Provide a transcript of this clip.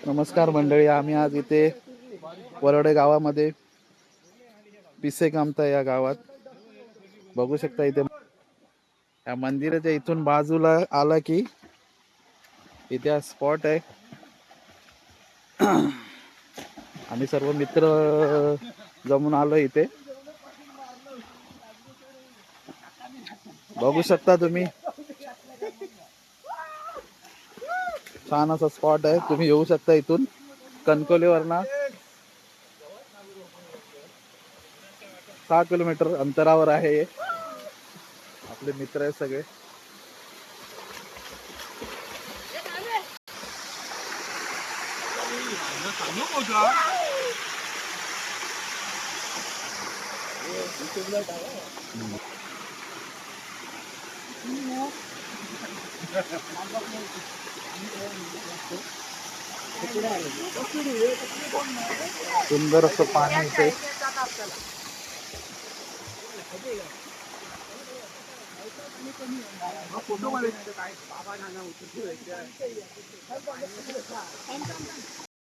नमस्कार मंडळी, आम्ही आज इथे वरवडे गावामध्ये पिसे कामता या गावात बघू शकता. इथे या मंदिराच्या इथून बाजूला आला की इथे हा स्पॉट आहे. आम्ही सर्व मित्र जमून आलो इथे. बघू शकता तुम्ही, छान असा स्पॉट आहे. तुम्ही येऊ शकता इथून कणकवलीवरना 6 किलोमीटर अंतरावर आहे. आपले मित्र आहेत सगळे. सुंदर असं पाणी इथे.